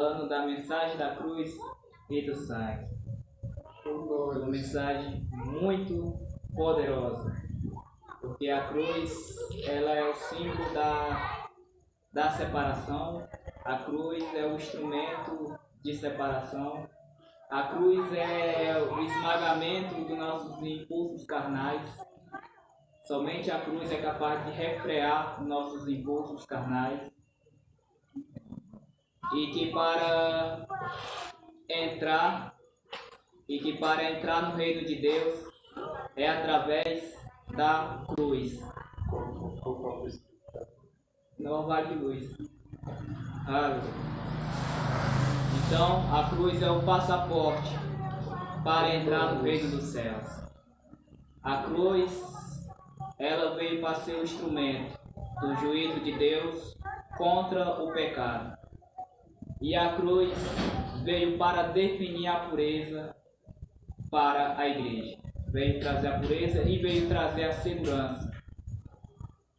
falando da mensagem da cruz e do sangue. Uma mensagem muito poderosa, porque a cruz ela é o símbolo da separação, a cruz é o instrumento de separação, a cruz é o esmagamento dos nossos impulsos carnais. Somente a cruz é capaz de refrear nossos impulsos carnais. E que para entrar no reino de Deus é através da cruz. Não vale luz. Então a cruz é o passaporte para entrar no reino dos céus. A cruz ela veio para ser o instrumento do juízo de Deus contra o pecado. E a cruz veio para definir a pureza para a igreja. Veio trazer a pureza e veio trazer a segurança.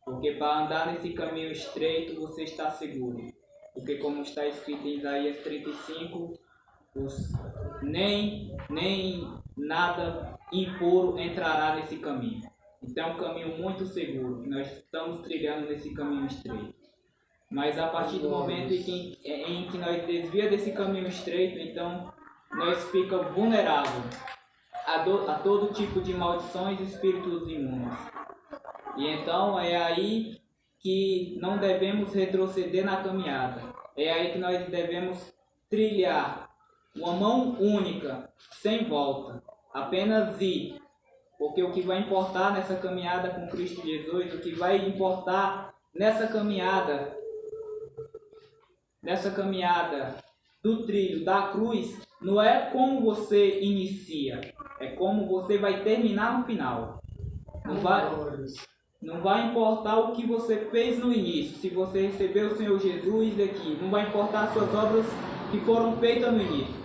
Porque para andar nesse caminho estreito você está seguro. Porque como está escrito em Isaías 35, nem nada impuro entrará nesse caminho. Então é um caminho muito seguro. Nós estamos trilhando nesse caminho estreito. Mas a partir do momento em que nós desviamos desse caminho estreito, então nós ficamos vulneráveis a todo tipo de maldições e espíritos imundos. E então é aí que não devemos retroceder na caminhada. É aí que nós devemos trilhar uma mão única, sem volta, apenas ir. Porque o que vai importar nessa caminhada com Cristo Jesus, o que vai importar nessa caminhada do trilho da cruz, não é como você inicia, é como você vai terminar no final. Não vai importar o que você fez no início, se você recebeu o Senhor Jesus aqui, não vai importar as suas obras que foram feitas no início.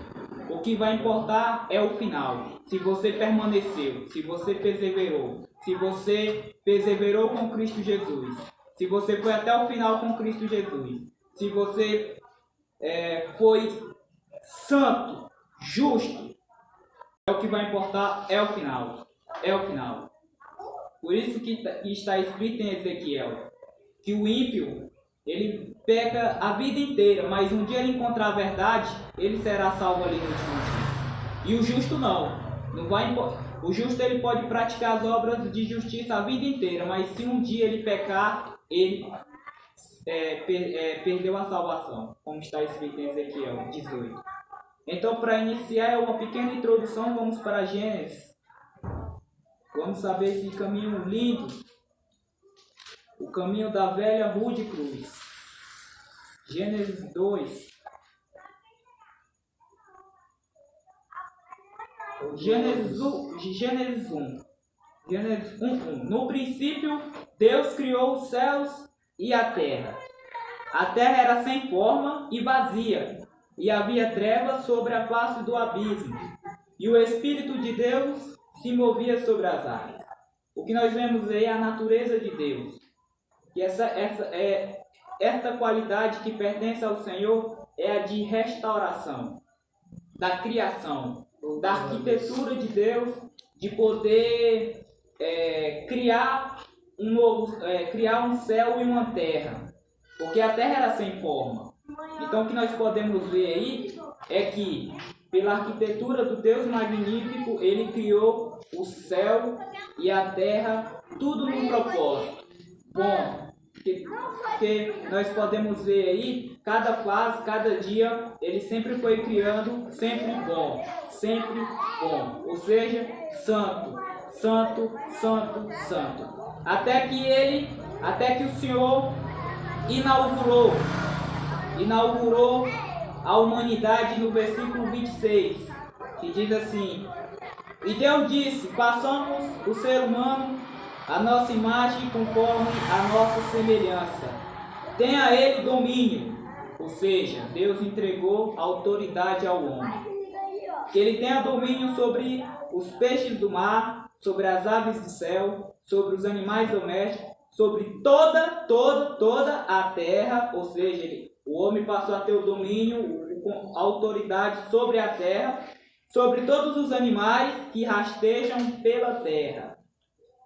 O que vai importar é o final, se você permaneceu, se você perseverou com Cristo Jesus, se você foi até o final com Cristo Jesus, se você foi santo, justo, é o que vai importar, é o final. Por isso que está escrito em Ezequiel, que o ímpio, ele peca a vida inteira, mas um dia ele encontrar a verdade, ele será salvo ali no último dia. E o justo não vai importar. O justo ele pode praticar as obras de justiça a vida inteira, mas se um dia ele pecar, ele perdeu a salvação, como está escrito em Ezequiel 18. Então, para iniciar uma pequena introdução, vamos para Gênesis. Vamos saber esse caminho lindo, o caminho da velha rude cruz. Gênesis 2. Gênesis 1. Gênesis 1. No princípio, Deus criou os céus e a terra. A terra era sem forma e vazia, e havia trevas sobre a face do abismo, e o Espírito de Deus se movia sobre as águas. O que nós vemos aí é a natureza de Deus. E esta qualidade que pertence ao Senhor é a de restauração, da criação, da arquitetura de Deus, de poder criar um céu e uma terra, porque a terra era sem forma. Então o que nós podemos ver aí é que pela arquitetura do Deus magnífico, ele criou o céu e a terra, tudo num propósito bom. Porque nós podemos ver aí, cada fase, cada dia, ele sempre foi criando, sempre bom. Ou seja, santo. Até que o Senhor inaugurou a humanidade no versículo 26, que diz assim: e Deus disse, façamos o ser humano a nossa imagem conforme a nossa semelhança. Tenha ele domínio. Ou seja, Deus entregou autoridade ao homem. Que ele tenha domínio sobre os peixes do mar, sobre as aves do céu, sobre os animais domésticos, sobre toda a terra. Ou seja, o homem passou a ter o domínio, o autoridade sobre a terra, sobre todos os animais que rastejam pela terra.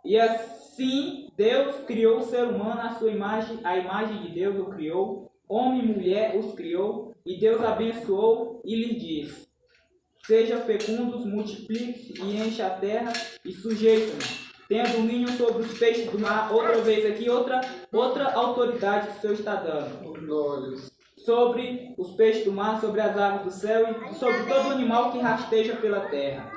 E assim Deus criou o ser humano à sua imagem, a imagem de Deus o criou, homem e mulher os criou, e Deus abençoou e lhe disse: sejam fecundos, multipliquem-se e enchem a terra e sujeitem-na. Tenha domínio sobre os peixes do mar. Outra vez aqui, outra autoridade que o Senhor está dando. Glórias. Sobre os peixes do mar, sobre as aves do céu e sobre todo animal que rasteja pela terra.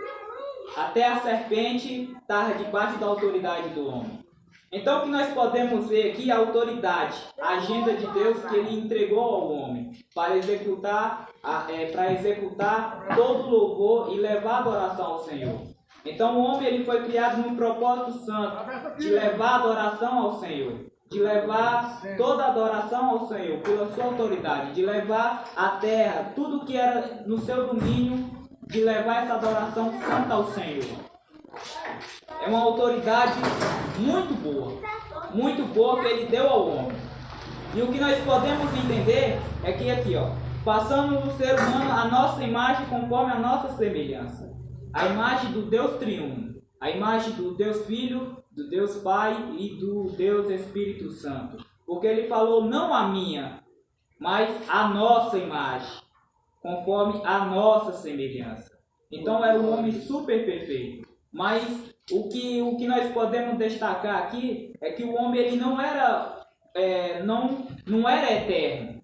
Até a serpente está debaixo da autoridade do homem. Então, o que nós podemos ver aqui é a autoridade, a agenda de Deus que Ele entregou ao homem para executar todo louvor e levar adoração ao Senhor. Então, o homem ele foi criado num propósito santo de levar adoração ao Senhor, de levar toda a adoração ao Senhor pela sua autoridade, de levar a terra, tudo que era no seu domínio, de levar essa adoração santa ao Senhor. É uma autoridade muito boa que Ele deu ao homem. E o que nós podemos entender é que aqui, façamos o ser humano a nossa imagem conforme a nossa semelhança. A imagem do Deus triuno, a imagem do Deus Filho, do Deus Pai e do Deus Espírito Santo. Porque Ele falou não a minha, mas a nossa imagem, conforme a nossa semelhança. Então era um homem super perfeito. Mas o que nós podemos destacar aqui é que o homem ele não era eterno.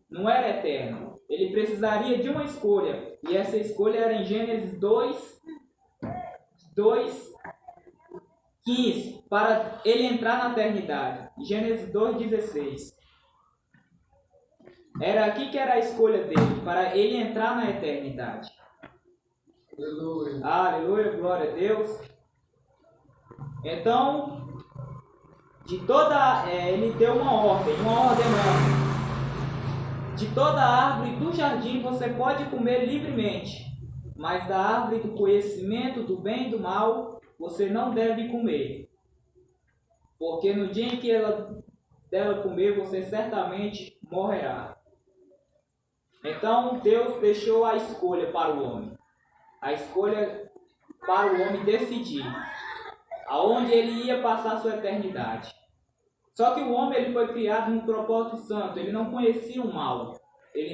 Ele precisaria de uma escolha. E essa escolha era em Gênesis 2:15, para ele entrar na eternidade. Gênesis 2:16. Era aqui que era a escolha dele, para ele entrar na eternidade. Aleluia. Aleluia, glória a Deus. Então, ele deu uma ordem ordenança. De toda árvore do jardim você pode comer livremente, mas da árvore do conhecimento do bem e do mal você não deve comer. Porque no dia em que dela comer, você certamente morrerá. Então Deus deixou a escolha para o homem. A escolha para o homem decidir aonde ele ia passar sua eternidade. Só que o homem ele foi criado num propósito santo. Ele não conhecia o mal. Ele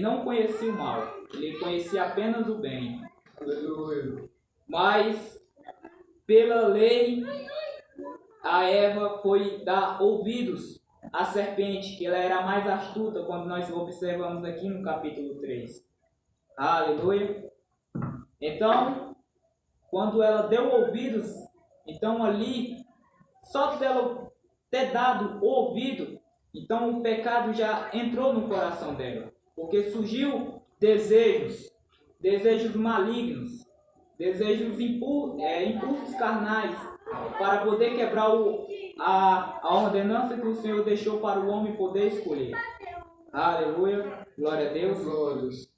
conhecia apenas o bem. Aleluia. Mas, pela lei, a Eva foi dar ouvidos à serpente, que ela era mais astuta, quando nós observamos aqui no capítulo 3. Aleluia. Então, quando ela deu ouvidos, então ali, só dela ter dado ouvido, então o pecado já entrou no coração dela. Porque surgiu desejos malignos, impulsos carnais, para poder quebrar a ordenança que o Senhor deixou para o homem poder escolher. Aleluia, glória a Deus. Glórias.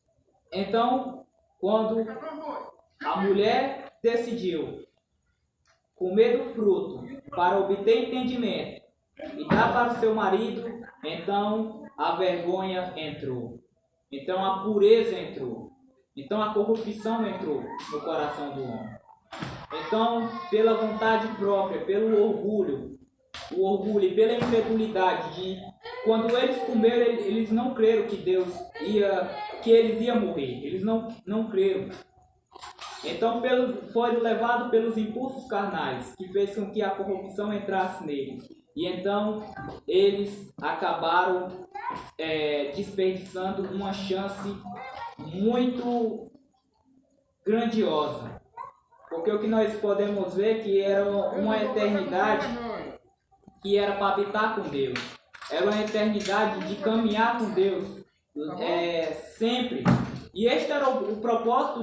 Então, quando a mulher decidiu comer do fruto para obter entendimento e dar para o seu marido, então a vergonha entrou. Então a pureza entrou. Então a corrupção entrou no coração do homem. Então, pela vontade própria, pelo orgulho e pela incredulidade, quando eles comeram, eles não creram que eles iam morrer. Eles não creram. Então foram levados pelos impulsos carnais, que fez com que a corrupção entrasse neles. E então eles acabaram desperdiçando uma chance muito grandiosa. Porque o que nós podemos ver que era uma eternidade que era para habitar com Deus. Era uma eternidade de caminhar com Deus sempre. E este era o propósito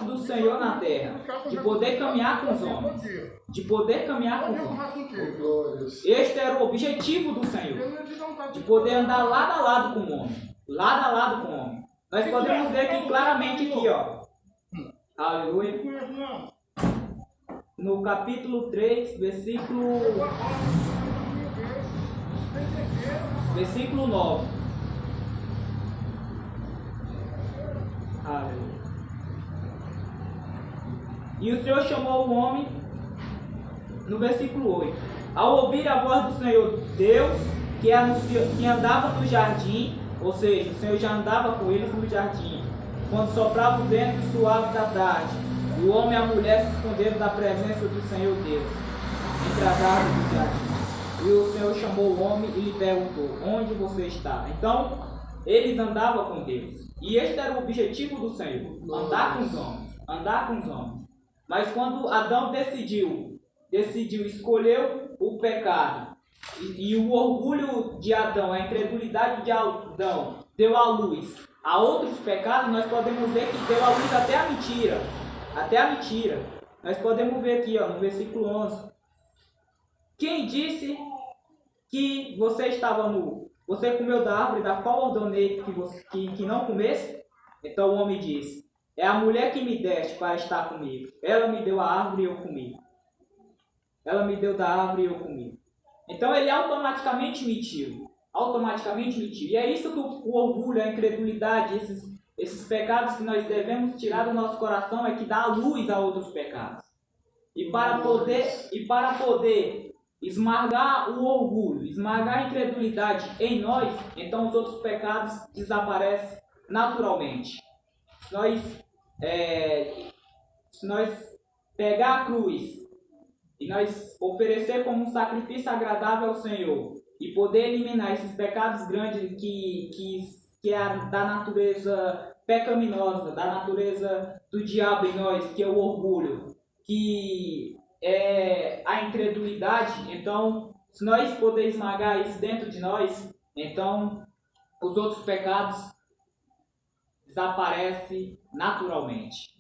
do Senhor na terra, de poder caminhar com os homens. Este era o objetivo do Senhor, de poder andar lado a lado com o homem. Nós podemos ver aqui claramente aqui, aleluia, no capítulo 3, versículo 9. Aleluia. E o Senhor chamou o homem, no versículo 8. Ao ouvir a voz do Senhor Deus, que andava no jardim, ou seja, o Senhor já andava com eles no jardim, quando soprava o vento suave da tarde, o homem e a mulher se esconderam da presença do Senhor Deus, entre as árvores do jardim. E o Senhor chamou o homem e lhe perguntou: onde você está? Então, eles andavam com Deus. E este era o objetivo do Senhor: andar com os homens. Andar com os homens. Mas quando Adão decidiu escolher o pecado, e o orgulho de Adão, a incredulidade de Adão, deu à luz a outros pecados, nós podemos ver que deu à luz até a mentira. Até a mentira. Nós podemos ver aqui, no versículo 11. Quem disse que você estava nu? Você comeu da árvore da qual ordenei que não comesse? Então o homem disse: é a mulher que me deste para estar comigo. Ela me deu a árvore e eu comi. Ela me deu da árvore e eu comi. Então ele automaticamente mentiu. Automaticamente mentiu. E é isso que o orgulho, a incredulidade, esses pecados que nós devemos tirar do nosso coração, é que dá luz a outros pecados. E para poder esmagar o orgulho, esmagar a incredulidade em nós, então os outros pecados desaparecem naturalmente. Se nós pegar a cruz e nós oferecer como um sacrifício agradável ao Senhor e poder eliminar esses pecados grandes que é da natureza pecaminosa, da natureza do diabo em nós, que é o orgulho, que é a incredulidade, então, se nós pudermos esmagar isso dentro de nós, então os outros pecados desaparecem naturalmente.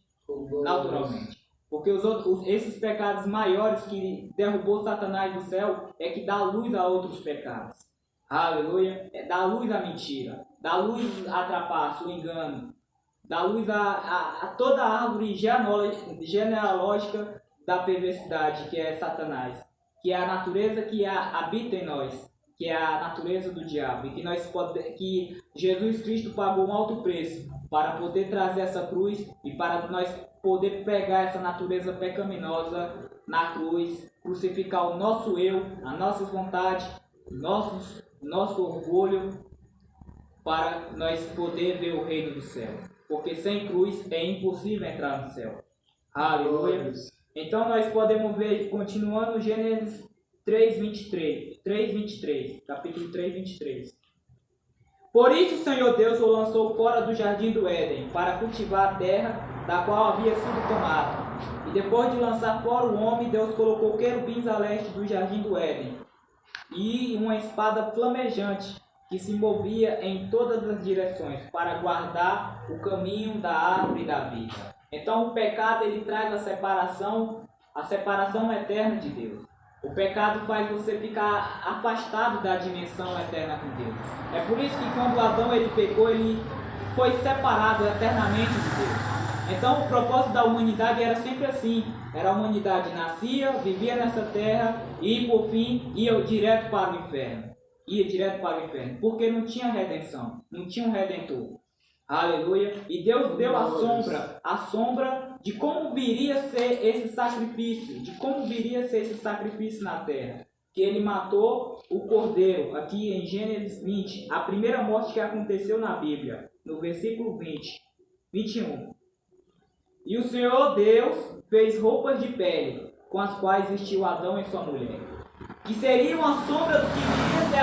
Naturalmente. Porque esses pecados maiores que derrubou Satanás do céu é que dá luz a outros pecados. Aleluia. Dá luz à mentira, dá luz à trapaça, o engano, dá luz a toda a árvore genealógica da perversidade, que é Satanás, que é a natureza que habita em nós, que é a natureza do diabo, e que Jesus Cristo pagou um alto preço para poder trazer essa cruz e para nós poder pegar essa natureza pecaminosa na cruz, crucificar o nosso eu, as nossas vontades, nosso orgulho, para nós poder ver o reino do céu. Porque sem cruz é impossível entrar no céu. Aleluia. Então nós podemos ver, continuando Gênesis 3:23, capítulo 3:23. Por isso o Senhor Deus o lançou fora do jardim do Éden, para cultivar a terra da qual havia sido tomada. E depois de lançar fora o homem, Deus colocou querubins a leste do jardim do Éden, e uma espada flamejante que se movia em todas as direções, para guardar o caminho da árvore da vida. Então o pecado ele traz a separação eterna de Deus. O pecado faz você ficar afastado da dimensão eterna com Deus. É por isso que quando Adão ele pecou, ele foi separado eternamente de Deus. Então o propósito da humanidade era sempre assim. A humanidade nascia, vivia nessa terra e por fim ia direto para o inferno. Porque não tinha redenção, não tinha um redentor. Aleluia. E Deus deu a sombra de como viria a ser esse sacrifício, na terra. Que ele matou o cordeiro, aqui em Gênesis 20, a primeira morte que aconteceu na Bíblia, no versículo 21. E o Senhor Deus fez roupas de pele, com as quais vestiu Adão e sua mulher, que seriam a sombra do que viria ser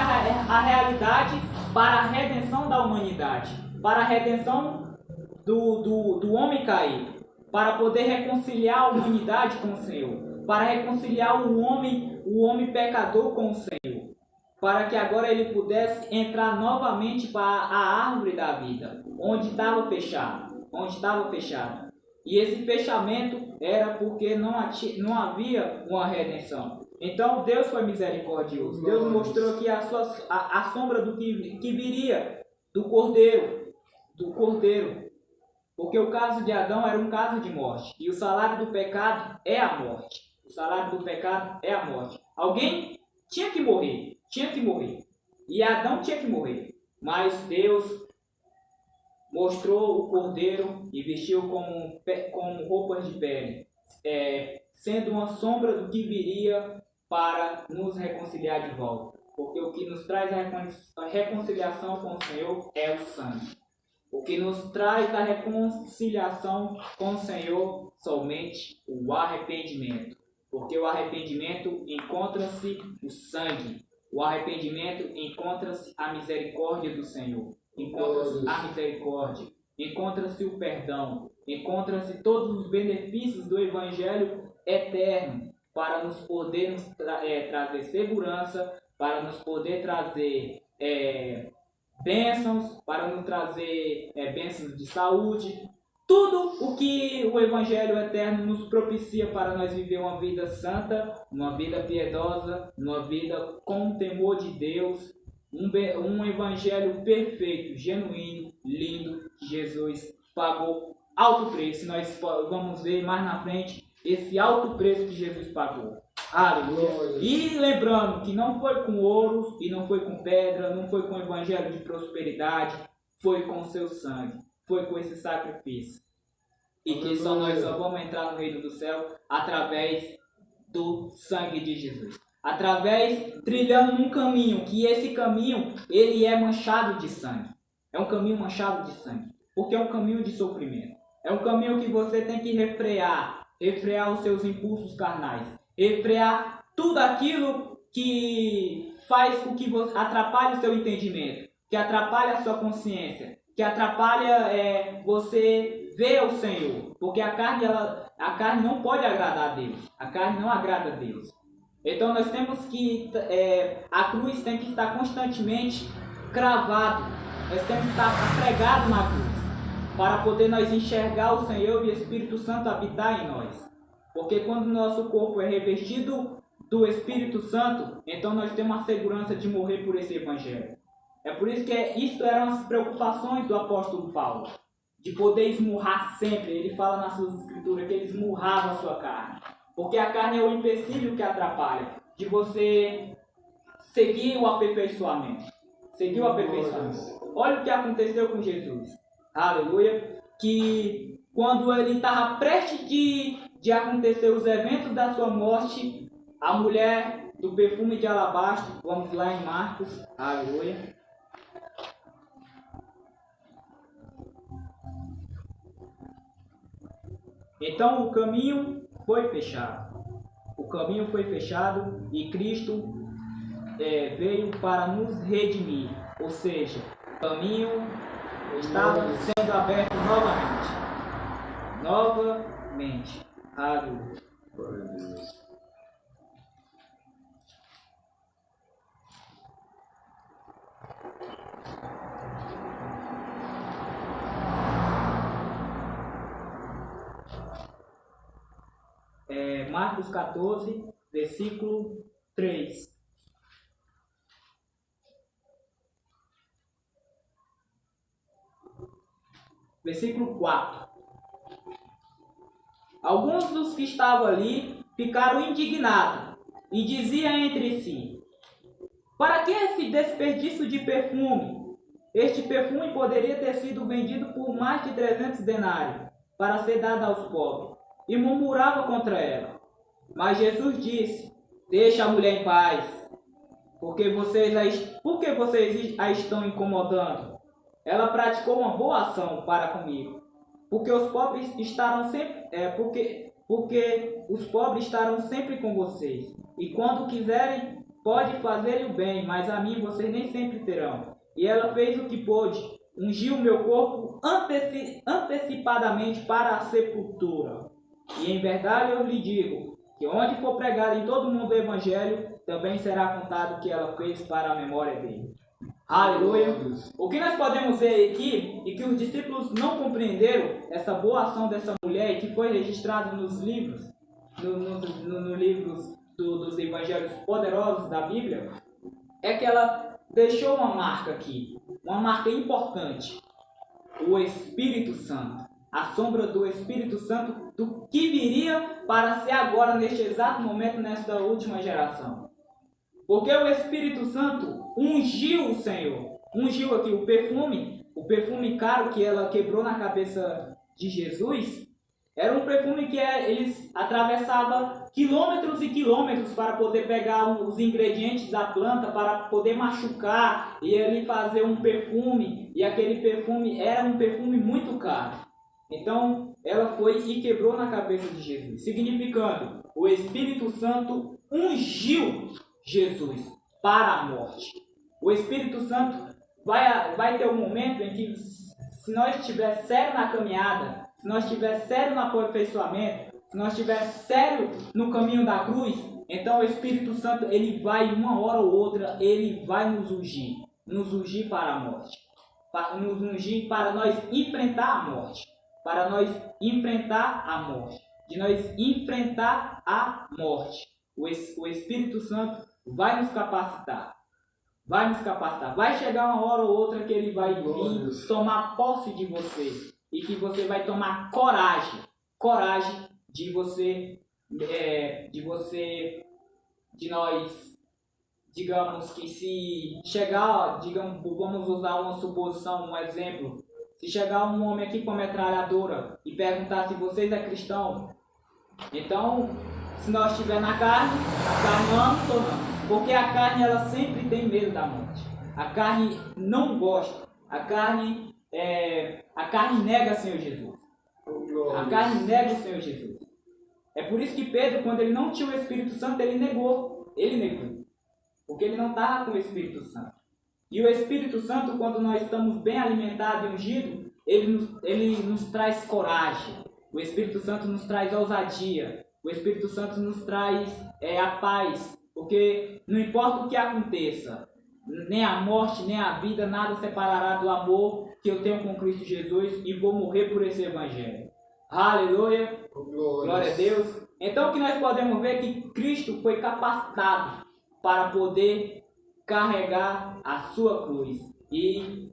a realidade para a redenção da humanidade, para a redenção do homem caído, para poder reconciliar a humanidade com o Senhor, para reconciliar o homem pecador com o Senhor, para que agora ele pudesse entrar novamente para a árvore da vida, onde estava fechado. E esse fechamento era porque não havia uma redenção. Então Deus foi misericordioso. Deus mostrou aqui a sombra do que viria do cordeiro. Porque o caso de Adão era um caso de morte. E o salário do pecado é a morte. Alguém tinha que morrer. E Adão tinha que morrer. Mas Deus mostrou o cordeiro e vestiu como roupas de pele, sendo uma sombra do que viria para nos reconciliar de volta. Porque o que nos traz a reconciliação com o Senhor é o sangue. O que nos traz a reconciliação com o Senhor somente o arrependimento. Porque o arrependimento encontra-se o sangue. O arrependimento encontra-se a misericórdia do Senhor. Encontra-se a misericórdia. Encontra-se o perdão. Encontra-se todos os benefícios do Evangelho eterno para nos poder trazer segurança, para nos poder trazer bênçãos, para nos trazer bênçãos de saúde. Tudo o que o Evangelho eterno nos propicia para nós viver uma vida santa, uma vida piedosa, uma vida com temor de Deus, um Evangelho perfeito, genuíno, lindo, que Jesus pagou alto preço. Nós vamos ver mais na frente esse alto preço que Jesus pagou. Aleluia. E lembrando que não foi com ouro e não foi com pedra, não foi com evangelho de prosperidade, foi com seu sangue, foi com esse sacrifício. E que só nós só vamos entrar no reino do céu através do sangue de Jesus. Através, trilhando um caminho, que esse caminho, ele é manchado de sangue. É um caminho manchado de sangue, porque é um caminho de sofrimento. É um caminho que você tem que refrear os seus impulsos carnais, refrear tudo aquilo que faz com que você atrapalhe o seu entendimento, que atrapalhe a sua consciência, que atrapalha você ver o Senhor, porque a carne não pode agradar a Deus, a carne não agrada a Deus. Então nós temos que, a cruz tem que estar constantemente cravado, nós temos que estar pregado na cruz, para poder nós enxergar o Senhor e o Espírito Santo habitar em nós. Porque quando o nosso corpo é revestido do Espírito Santo, então nós temos a segurança de morrer por esse Evangelho. É por isso que isso eram as preocupações do apóstolo Paulo, de poder esmurrar sempre. Ele fala nas suas escrituras que ele esmurrava a sua carne. Porque a carne é o empecilho que atrapalha de você seguir o aperfeiçoamento. Seguir o aperfeiçoamento. Olha o que aconteceu com Jesus. Aleluia. Que quando ele estava prestes de acontecer os eventos da sua morte, a mulher do perfume de alabastro, vamos lá em Marcos, aleluia. Então o caminho foi fechado. O caminho foi fechado e Cristo veio para nos redimir. Ou seja, o caminho estava sendo aberto novamente. Aleluia. Glória a Deus. Marcos 14, versículo 3. Versículo 4. Alguns dos que estavam ali ficaram indignados e diziam entre si: para que esse desperdício de perfume? Este perfume poderia ter sido vendido por mais de 300 denários para ser dado aos pobres. E murmurava contra ela. Mas Jesus disse: deixa a mulher em paz, porque vocês a estão incomodando? Ela praticou uma boa ação para comigo, porque os pobres estarão sempre, porque os pobres estarão sempre com vocês, e quando quiserem pode fazer-lhe o bem, mas a mim vocês nem sempre terão. E ela fez o que pôde, ungiu o meu corpo antecipadamente para a sepultura. E em verdade eu lhe digo, que onde for pregado em todo mundo o Evangelho, também será contado o que ela fez para a memória dele. Aleluia! O que nós podemos ver aqui, e que os discípulos não compreenderam, essa boa ação dessa mulher, e que foi registrado nos livros, no livros dos Evangelhos poderosos da Bíblia, é que ela deixou uma marca aqui, uma marca importante, o Espírito Santo. A sombra do Espírito Santo, do que viria para ser agora, neste exato momento, nesta última geração. Porque o Espírito Santo ungiu o Senhor. Ungiu aqui o perfume, o perfume caro que ela quebrou na cabeça de Jesus, era um perfume que eles atravessavam quilômetros e quilômetros para poder pegar os ingredientes da planta, para poder machucar e ali fazer um perfume. E aquele perfume era um perfume muito caro. Então, ela foi e quebrou na cabeça de Jesus, significando, o Espírito Santo ungiu Jesus para a morte. O Espírito Santo vai ter um momento em que, se nós estiver sério na caminhada, se nós estiver sério no aperfeiçoamento, se nós estiver sério no caminho da cruz, então o Espírito Santo, ele vai, uma hora ou outra, ele vai nos ungir para a morte, para nos ungir para nós enfrentar a morte, de nós enfrentar a morte. O Espírito Santo vai nos capacitar. Vai chegar uma hora ou outra que ele vai vir tomar posse de você. E que você vai tomar coragem de nós, digamos que se chegar, vamos usar uma suposição, um exemplo. Se chegar um homem aqui com uma metralhadora e perguntar se vocês é cristão, então, se nós estiver na carne vamos ou não. Porque a carne, ela sempre tem medo da morte. A carne não gosta. A carne nega o Senhor Jesus. A carne nega o Senhor Jesus. É por isso que Pedro, quando ele não tinha o Espírito Santo, ele negou. Porque ele não estava com o Espírito Santo. E o Espírito Santo, quando nós estamos bem alimentados e ungidos, ele nos traz coragem. O Espírito Santo nos traz ousadia. O Espírito Santo nos traz a paz. Porque não importa o que aconteça, nem a morte, nem a vida, nada separará do amor que eu tenho com Cristo Jesus e vou morrer por esse Evangelho. Aleluia! Glória a Deus! Então, o que nós podemos ver é que Cristo foi capacitado para poder carregar a sua cruz e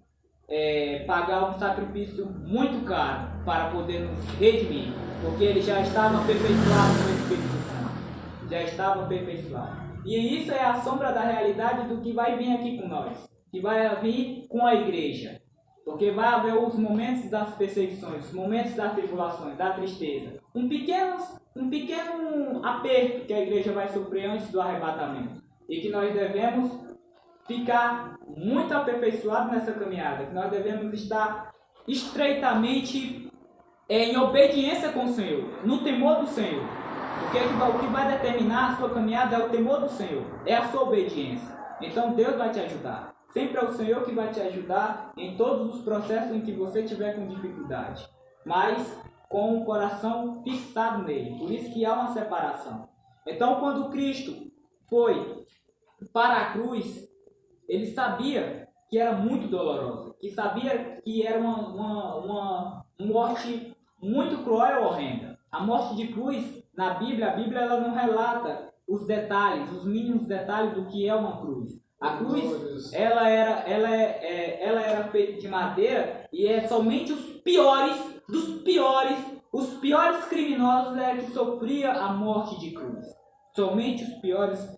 pagar um sacrifício muito caro para poder nos redimir, porque ele já estava aperfeiçoado no Espírito Santo. Já estava aperfeiçoado. E isso é a sombra da realidade do que vai vir aqui com nós, que vai vir com a igreja. Porque vai haver os momentos das perseguições, os momentos das tribulações, da tristeza. Um pequeno aperto que a igreja vai sofrer antes do arrebatamento. E que nós devemos ficar muito aperfeiçoados nessa caminhada. Que nós devemos estar estreitamente em obediência com o Senhor, no temor do Senhor. Porque o que vai determinar a sua caminhada é o temor do Senhor, é a sua obediência. Então Deus vai te ajudar. Sempre é o Senhor que vai te ajudar em todos os processos em que você tiver com dificuldade. Mas com o coração fixado nele. Por isso que há uma separação. Então quando Cristo foi para a cruz, ele sabia que era muito dolorosa. Que sabia que era uma morte muito cruel e horrenda. A morte de cruz, na Bíblia, a Bíblia ela não relata os detalhes, os mínimos detalhes do que é uma cruz. A cruz, ela era feita de madeira e é somente os piores criminosos que sofria a morte de cruz. Somente os piores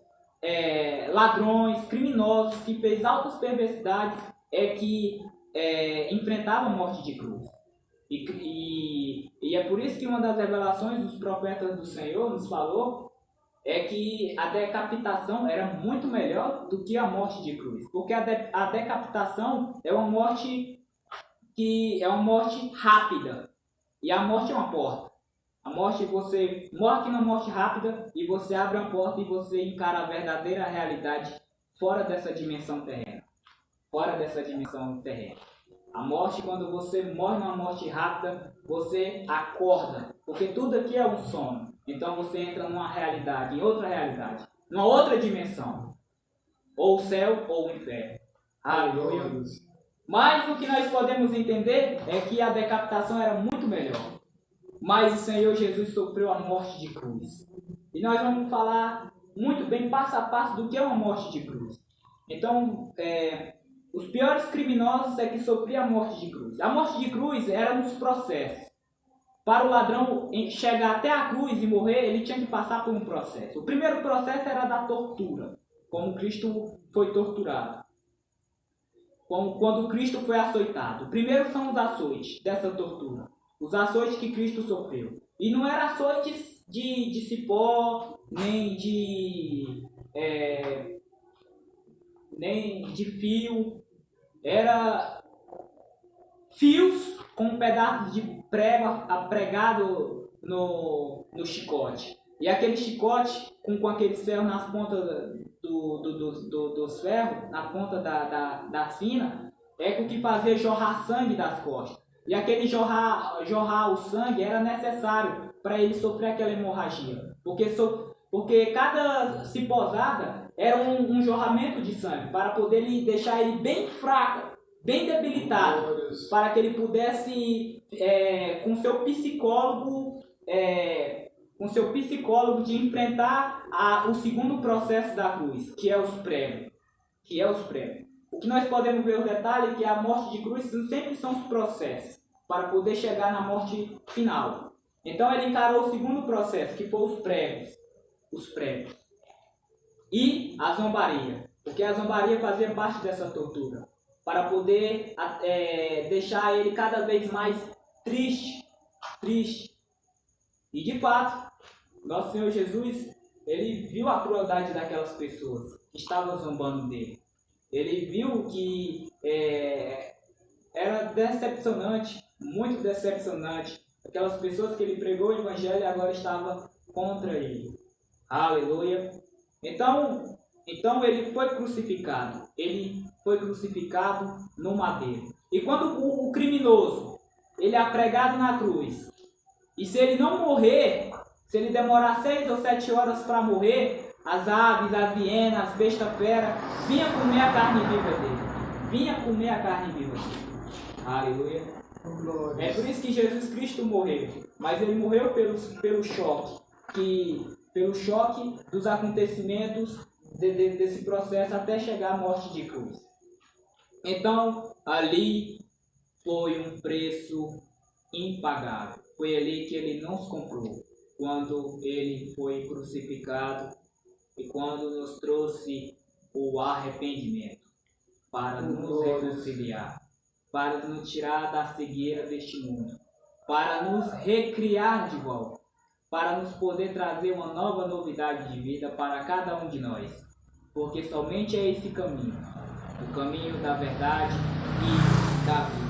ladrões, criminosos que fez altas perversidades que enfrentavam a morte de cruz. E é por isso que uma das revelações dos profetas do Senhor nos falou é que a decapitação era muito melhor do que a morte de cruz. Porque a decapitação é uma morte rápida. E a morte é uma porta. A morte, você morre aqui na morte rápida e você abre uma porta e você encara a verdadeira realidade fora dessa dimensão terrena. A morte, quando você morre numa morte rápida, você acorda. Porque tudo aqui é um sono. Então você entra numa realidade, em outra realidade. Numa outra dimensão. Ou o céu ou o inferno. Aleluia. Mas o que nós podemos entender é que a decapitação era muito melhor. Mas o Senhor Jesus sofreu a morte de cruz. E nós vamos falar muito bem, passo a passo, do que é uma morte de cruz. Então, os piores criminosos é que sofriam a morte de cruz. A morte de cruz era nos processos. Para o ladrão chegar até a cruz e morrer, ele tinha que passar por um processo. O primeiro processo era da tortura, como Cristo foi torturado. quando Cristo foi açoitado. Primeiro são os açoites dessa tortura. Os açoites que Cristo sofreu. E não eram açoites de cipó, nem de fio. Era fios com pedaços de prego apregado no chicote. E aquele chicote com aqueles ferros nas pontas dos ferros, na ponta da sina, é o que fazia jorrar sangue das costas. E aquele jorrar o sangue era necessário para ele sofrer aquela hemorragia. Porque cada cipozada era um jorramento de sangue, para poder deixar ele bem fraco, bem debilitado, para que ele pudesse, com seu psicólogo de enfrentar o segundo processo da cruz, que é os pregos. O que nós podemos ver o detalhe é que a morte de cruz sempre são os processos, para poder chegar na morte final. Então ele encarou o segundo processo, que foi os pregos. E a zombaria, porque a zombaria fazia parte dessa tortura, para poder deixar ele cada vez mais triste. E de fato, nosso Senhor Jesus, ele viu a crueldade daquelas pessoas que estavam zombando dele. Ele viu que era decepcionante, muito decepcionante. Aquelas pessoas que ele pregou o evangelho agora estavam contra ele. Aleluia. Então ele foi crucificado. Ele foi crucificado no madeiro. E quando o criminoso, ele é pregado na cruz, e se ele não morrer, se ele demorar 6 ou 7 horas para morrer, as aves, as hienas, as bestas-fera, vinha comer a carne viva dele. Aleluia. É por isso que Jesus Cristo morreu. Mas ele morreu pelo choque dos acontecimentos desse processo até chegar à morte de cruz. Então, ali foi um preço impagável. Foi ali que ele nos comprou, quando ele foi crucificado e quando nos trouxe o arrependimento para nos reconciliar, para nos tirar da cegueira deste mundo, para nos recriar de volta, para nos poder trazer uma nova novidade de vida para cada um de nós, porque somente é esse caminho, o caminho da verdade e da vida.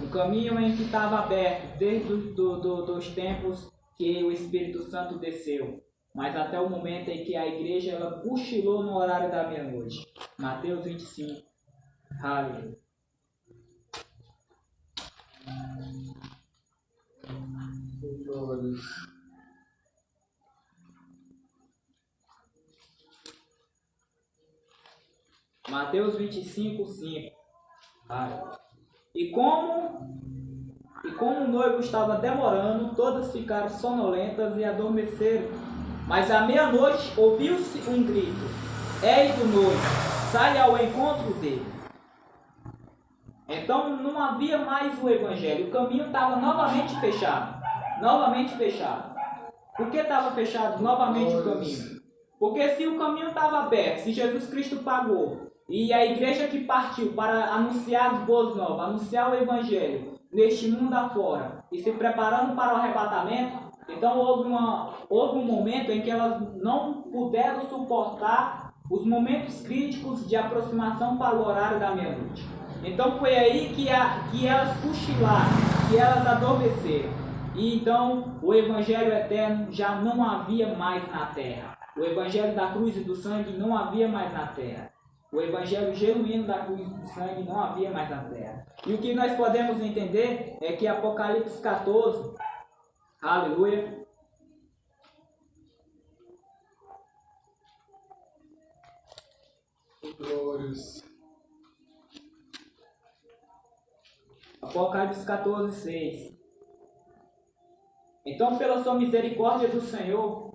Um caminho em que estava aberto desde dos tempos que o Espírito Santo desceu, mas até o momento em que a igreja ela cochilou no horário da meia-noite. Mateus 25. Aleluia. Mateus 25, 5. Aleluia. E como o noivo estava demorando, todas ficaram sonolentas e adormeceram. Mas à meia-noite ouviu-se um grito: Eis o noivo, sai ao encontro dele. Então não havia mais o evangelho, o caminho estava novamente fechado. Por que estava fechado novamente o caminho? Porque se o caminho estava aberto, se Jesus Cristo pagou, e a igreja que partiu para anunciar as boas novas, anunciar o evangelho neste mundo afora, e se preparando para o arrebatamento, então houve um momento em que elas não puderam suportar os momentos críticos de aproximação para o horário da meia-noite. Então foi aí que elas cochilaram, que elas adormeceram. E então o evangelho eterno já não havia mais na terra. O evangelho da cruz e do sangue não havia mais na terra. O evangelho genuíno da cruz e do sangue não havia mais na terra. E o que nós podemos entender é que Apocalipse 14, aleluia, glórias. Apocalipse 14, 6. Então, pela sua misericórdia do Senhor,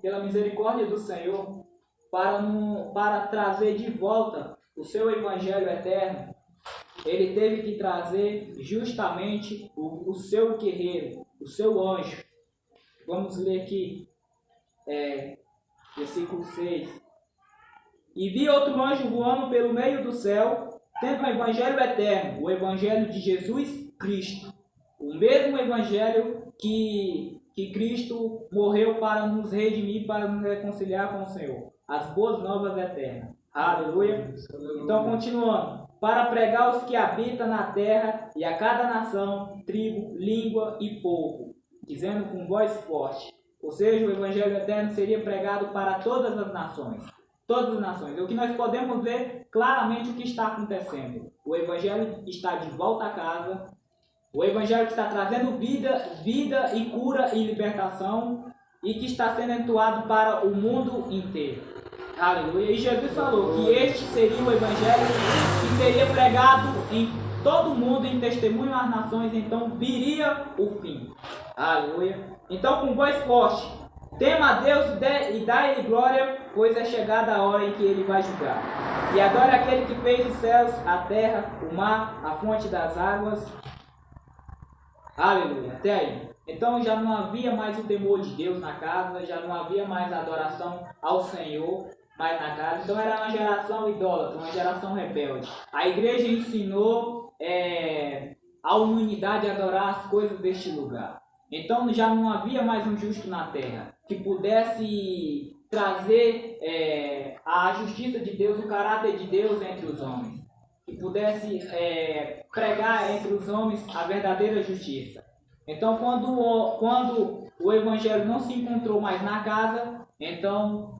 para trazer de volta o seu evangelho eterno, ele teve que trazer justamente o seu guerreiro, o seu anjo. Vamos ler aqui, versículo 6. E vi outro anjo voando pelo meio do céu, tendo um evangelho eterno, o evangelho de Jesus Cristo. O mesmo evangelho que Cristo morreu para nos redimir, para nos reconciliar com o Senhor. As boas novas eternas. Aleluia. Então, continuando. Para pregar os que habitam na terra e a cada nação, tribo, língua e povo, dizendo com voz forte. Ou seja, o evangelho eterno seria pregado para todas as nações. Todas as nações. O que nós podemos ver claramente o que está acontecendo. O evangelho está de volta a casa. O evangelho que está trazendo vida e cura e libertação. E que está sendo entoado para o mundo inteiro. Aleluia. E Jesus falou que este seria o evangelho que seria pregado em todo o mundo, em testemunho às nações. Então viria o fim. Aleluia. Então, com voz forte, tema a Deus e dá-lhe glória, pois é chegada a hora em que ele vai julgar. E adore aquele que fez os céus, a terra, o mar, a fonte das águas. Aleluia. Até aí. Então já não havia mais o temor de Deus na casa, já não havia mais a adoração ao Senhor mais na casa. Então era uma geração idólatra, uma geração rebelde. A igreja ensinou a humanidade a adorar as coisas deste lugar. Então já não havia mais um justo na terra que pudesse trazer a justiça de Deus, o caráter de Deus entre os homens. Que pudesse pregar entre os homens a verdadeira justiça. Então quando o evangelho não se encontrou mais na casa, então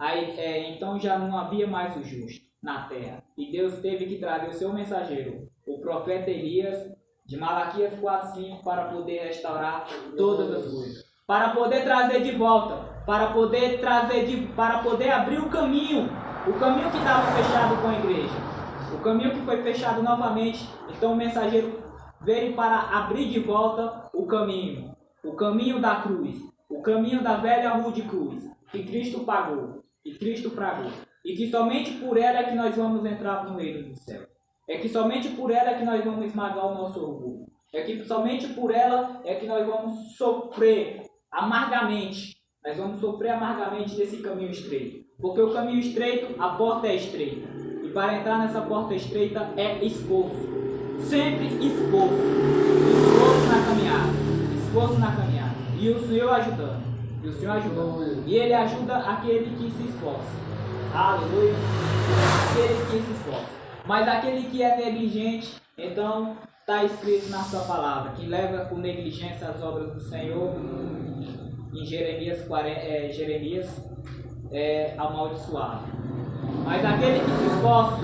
já não havia mais o justo na terra. E Deus teve que trazer o seu mensageiro, o profeta Elias, de Malaquias 4:5, para poder restaurar todas as coisas. Para poder trazer de volta, para poder abrir o caminho que estava fechado com a igreja. O caminho que foi fechado novamente. Então o mensageiro veio para abrir de volta o caminho da cruz, o caminho da velha rude cruz, que Cristo pagou, e que somente por ela é que nós vamos entrar no reino do céu. É que somente por ela é que nós vamos esmagar o nosso orgulho. É que somente por ela é que nós vamos sofrer amargamente. Nós vamos sofrer amargamente desse caminho estreito. Porque o caminho estreito, a porta é estreita. E para entrar nessa porta estreita é esforço. Sempre esforço. Esforço na caminhada. E o Senhor ajudando. E Ele ajuda aquele que se esforça. Aleluia. Aquele que se esforça. Mas aquele que é negligente, então está escrito na sua palavra, que leva com negligência as obras do Senhor, em Jeremias é amaldiçoado. Mas aquele que se esforça,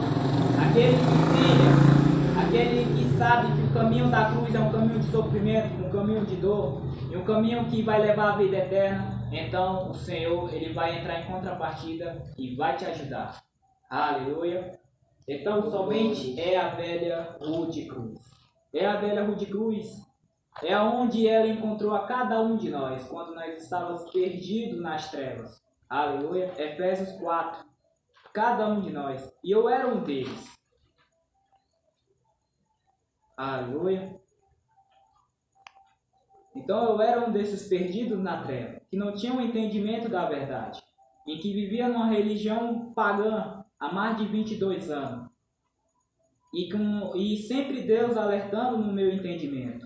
aquele que trilha, aquele que sabe que o caminho da cruz é um caminho de sofrimento, um caminho de dor, e um caminho que vai levar à vida eterna, então o Senhor ele vai entrar em contrapartida e vai te ajudar. Aleluia. Então somente é a velha rude cruz. É a velha rude cruz. É onde ela encontrou a cada um de nós, quando nós estávamos perdidos nas trevas. Aleluia. Efésios 4. Cada um de nós. E eu era um deles. Aleluia. Então eu era um desses perdidos na treva, que não tinham entendimento da verdade, e que vivia numa religião pagã há mais de 22 anos. E sempre Deus alertando no meu entendimento.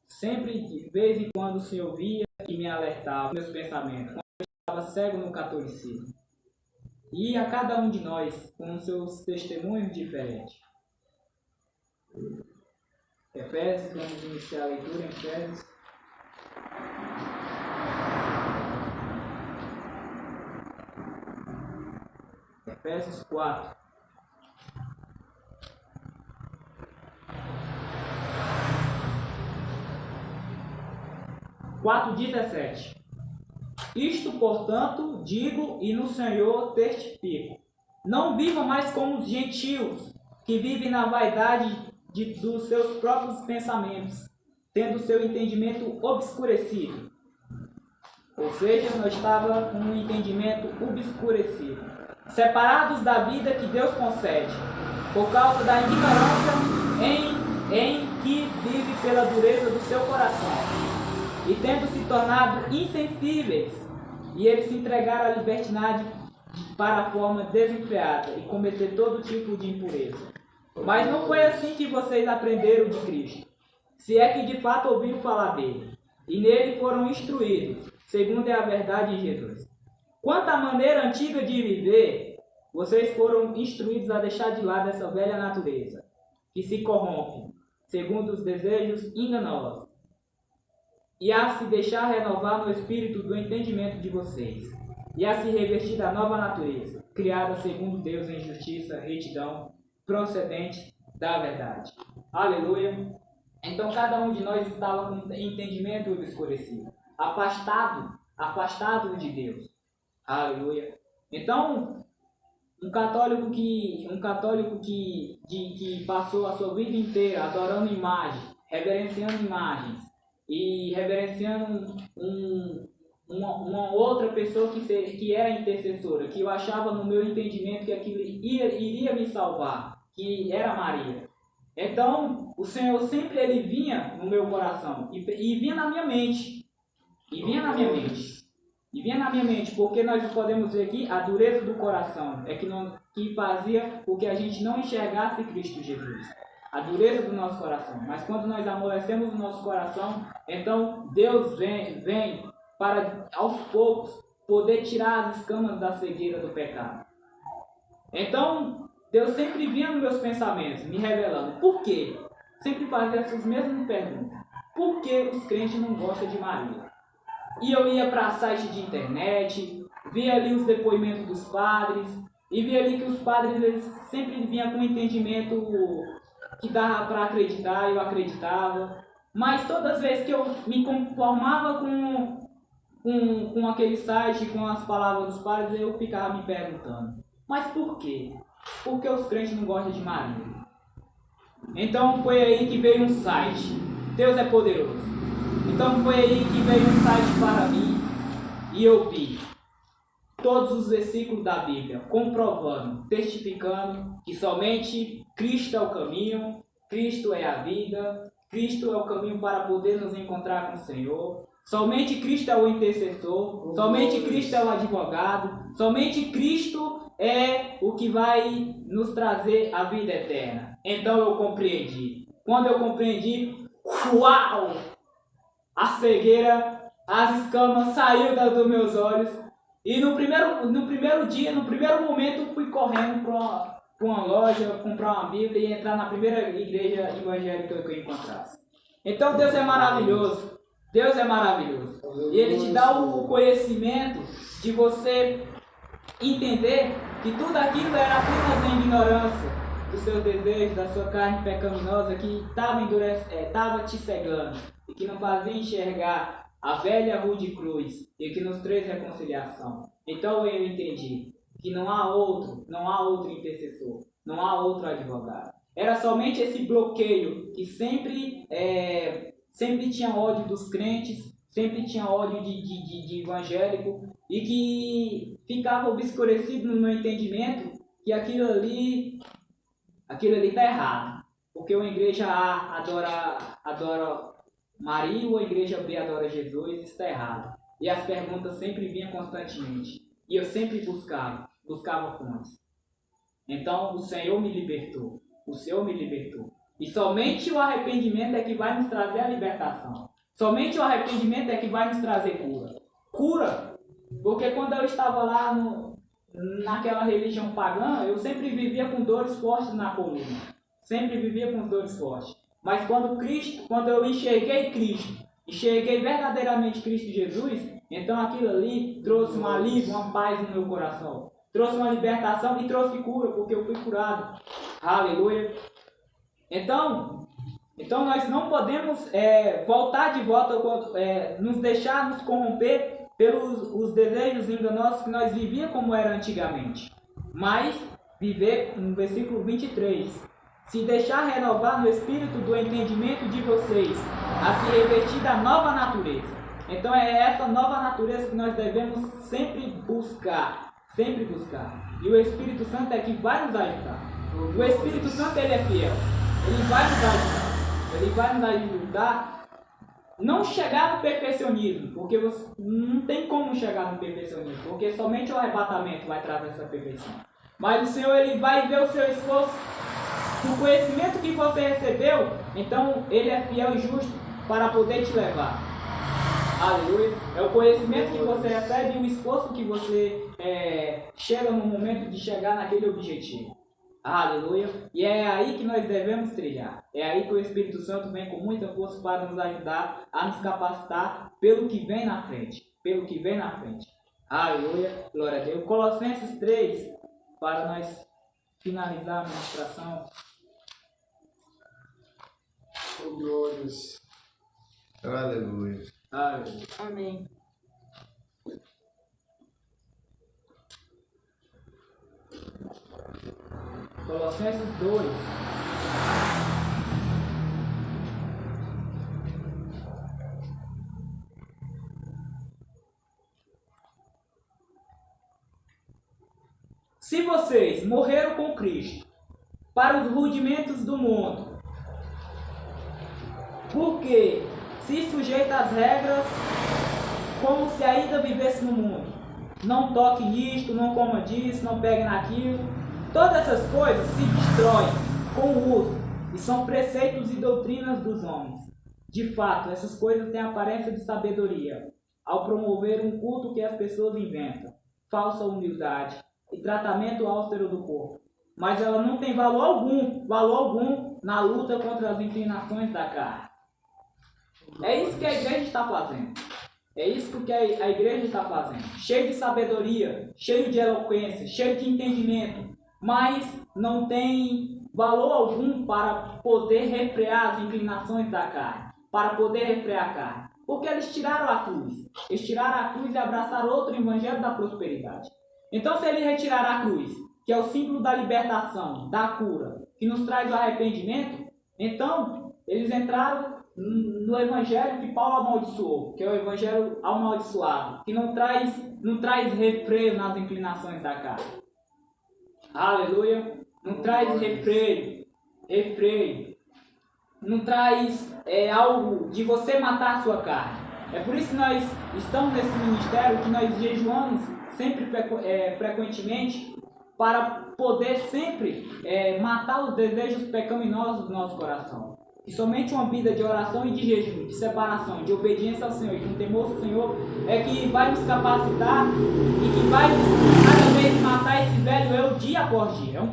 Sempre, de vez em quando, o Senhor via e me alertava meus pensamentos, quando eu estava cego no catolicismo. E a cada um de nós com os seus testemunhos diferentes. Efésios, vamos iniciar a leitura em Efésios. Efésios 4. Quatro 17. Isto, portanto, digo e no Senhor testifico. Não vivam mais como os gentios, que vivem na vaidade dos seus próprios pensamentos, tendo seu entendimento obscurecido. Ou seja, nós estávamos com um entendimento obscurecido, separados da vida que Deus concede, por causa da ignorância em que vive pela dureza do seu coração, e tendo se tornado insensíveis, e eles se entregaram à libertinagem para a forma desenfreada e cometer todo tipo de impureza. Mas não foi assim que vocês aprenderam de Cristo, se é que de fato ouviram falar dele, e nele foram instruídos, segundo é a verdade de Jesus. Quanto à maneira antiga de viver, vocês foram instruídos a deixar de lado essa velha natureza, que se corrompe, segundo os desejos enganosos, e a se deixar renovar no espírito do entendimento de vocês, e a se revestir da nova natureza, criada segundo Deus em justiça, retidão, procedentes da verdade. Aleluia! Então cada um de nós estava com entendimento obscurecido, afastado de Deus. Aleluia! Então, um católico que passou a sua vida inteira adorando imagens, reverenciando imagens e reverenciando uma outra pessoa que era intercessora, que eu achava no meu entendimento que aquilo iria me salvar, que era Maria. Então, o Senhor sempre ele vinha no meu coração e vinha na minha mente. E vinha na minha mente, porque nós podemos ver aqui a dureza do coração é que fazia com que a gente não enxergasse Cristo Jesus. A dureza do nosso coração. Mas quando nós amolecemos o nosso coração, então Deus vem para, aos poucos, poder tirar as escamas da cegueira do pecado. Então, Deus sempre vinha nos meus pensamentos, me revelando. Por quê? Sempre fazia essas mesmas perguntas. Por que os crentes não gostam de Maria? E eu ia para site de internet, via ali os depoimentos dos padres, e via ali que os padres eles sempre vinham com um entendimento que dava para acreditar, eu acreditava. Mas todas as vezes que eu me conformava com aquele site, com as palavras dos padres, eu ficava me perguntando, mas por quê? Por que os crentes não gostam de Maria? Então foi aí que veio um site, Deus é poderoso. Então foi aí que veio um site para mim e eu vi todos os versículos da Bíblia, comprovando, testificando que somente Cristo é o caminho, Cristo é a vida, Cristo é o caminho para poder nos encontrar com o Senhor. Somente Cristo é o intercessor, somente Cristo é o advogado, somente Cristo é o que vai nos trazer a vida eterna. Então eu compreendi. Quando eu compreendi, uau! A cegueira, as escamas saíram dos meus olhos. E no primeiro dia, no primeiro momento, fui correndo para uma loja, comprar uma Bíblia e entrar na primeira igreja evangélica que eu encontrasse. Então Deus é maravilhoso. Deus é maravilhoso. E Ele te dá o conhecimento de você entender que tudo aquilo era apenas a ignorância dos seus desejos, da sua carne pecaminosa que estava te cegando e que não fazia enxergar a velha rude cruz e que nos traz reconciliação. Então eu entendi que não há outro intercessor, não há outro advogado. Era somente esse bloqueio que sempre tinha ódio dos crentes, sempre tinha ódio de evangélico e que ficava obscurecido no meu entendimento que aquilo ali está errado. Porque uma igreja A adora Maria ou a igreja B adora Jesus, está errado. E as perguntas sempre vinham constantemente. E eu sempre buscava fontes. Então o Senhor me libertou. E somente o arrependimento é que vai nos trazer a libertação. Somente o arrependimento é que vai nos trazer cura. Cura! Porque quando eu estava lá naquela religião pagã, eu sempre vivia com dores fortes na coluna. Sempre vivia com dores fortes. Mas quando eu enxerguei Cristo, enxerguei verdadeiramente Cristo Jesus, então aquilo ali trouxe um alívio, uma paz no meu coração. Trouxe uma libertação e trouxe cura, porque eu fui curado. Aleluia! Então nós não podemos voltar de volta, nos deixar nos corromper pelos desejos enganosos que nós vivíamos como era antigamente. Mas viver, no versículo 23, se deixar renovar no espírito do entendimento de vocês, a se revestir da nova natureza. Então é essa nova natureza que nós devemos sempre buscar. E o Espírito Santo é que vai nos ajudar. O Espírito Santo ele é fiel. Ele vai nos ajudar não chegar no perfeccionismo, porque você não tem como chegar no perfeccionismo, porque somente o arrebatamento vai trazer essa perfeição. Mas o Senhor, Ele vai ver o seu esforço, o conhecimento que você recebeu, então Ele é fiel e justo para poder te levar. Aleluia. É o conhecimento que você recebe e o esforço que você chega no momento de chegar naquele objetivo. Aleluia. E é aí que nós devemos trilhar. É aí que o Espírito Santo vem com muita força para nos ajudar a nos capacitar pelo que vem na frente. Pelo que vem na frente. Aleluia. Glória a Deus. Colossenses 3, para nós finalizar a ministração. Oh, glórias. Aleluia. Aleluia. Amém. Colossenses 2. Se vocês morreram com Cristo para os rudimentos do mundo, porque se sujeita às regras como se ainda vivesse no mundo, não toque nisto, não coma disso, não pegue naquilo, todas essas coisas se destroem com o uso e são preceitos e doutrinas dos homens. De fato, essas coisas têm aparência de sabedoria, ao promover um culto que as pessoas inventam, falsa humildade e tratamento austero do corpo. Mas ela não tem valor algum na luta contra as inclinações da carne. É isso que a igreja está fazendo. É isso que a igreja está fazendo. Cheio de sabedoria, cheio de eloquência, cheio de entendimento, mas não tem valor algum para poder refrear as inclinações da carne, para poder refrear a carne. Porque eles tiraram a cruz. Eles tiraram a cruz e abraçaram outro evangelho da prosperidade. Então, se ele retirar a cruz, que é o símbolo da libertação, da cura, que nos traz o arrependimento, então eles entraram no evangelho que Paulo amaldiçoou, que é o evangelho amaldiçoado, que não traz refreio nas inclinações da carne. Aleluia! Não traz refreio. Não traz algo de você matar a sua carne. É por isso que nós estamos nesse ministério, que nós jejuamos sempre frequentemente, para poder sempre matar os desejos pecaminosos do nosso coração. E somente uma vida de oração e de jejum, de separação, de obediência ao Senhor e com temor ao Senhor é que vai nos capacitar e que vai cada vez matar esse velho eu dia após dia. É um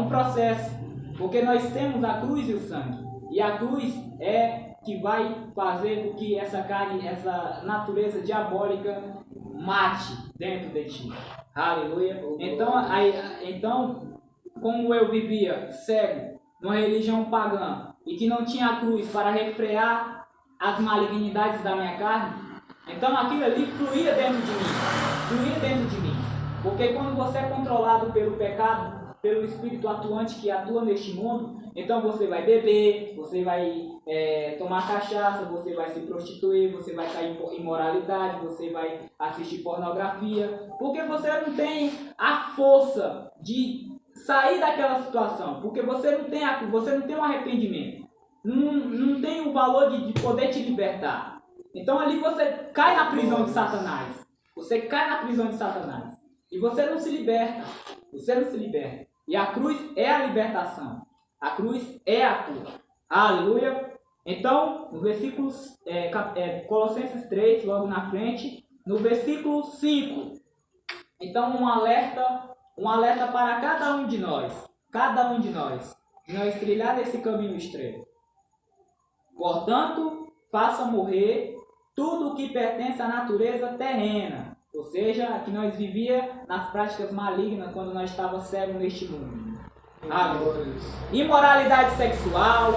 processo, porque nós temos a cruz e o sangue. E a cruz é que vai fazer com que essa carne, essa natureza diabólica mate dentro de ti. Aleluia. Então, como eu vivia cego numa religião pagã e que não tinha a cruz para refrear as malignidades da minha carne, então aquilo ali fluía dentro de mim. Porque quando você é controlado pelo pecado, pelo espírito atuante que atua neste mundo, então você vai beber, você vai tomar cachaça, você vai se prostituir, você vai cair em imoralidade, você vai assistir pornografia, porque você não tem a força de sair daquela situação, porque você não tem um arrependimento, não tem o valor de poder te libertar. Então ali você cai na prisão de Satanás, e você não se liberta, e a cruz é a libertação, a cruz é a cura. Aleluia. Então, no versículo Colossenses 3, logo na frente, no versículo 5, então um alerta para cada um de nós, trilhar esse caminho estreito. Portanto, faça morrer tudo o que pertence à natureza terrena, ou seja, que nós vivia nas práticas malignas quando nós estávamos cegos neste mundo. Imoralidade sexual,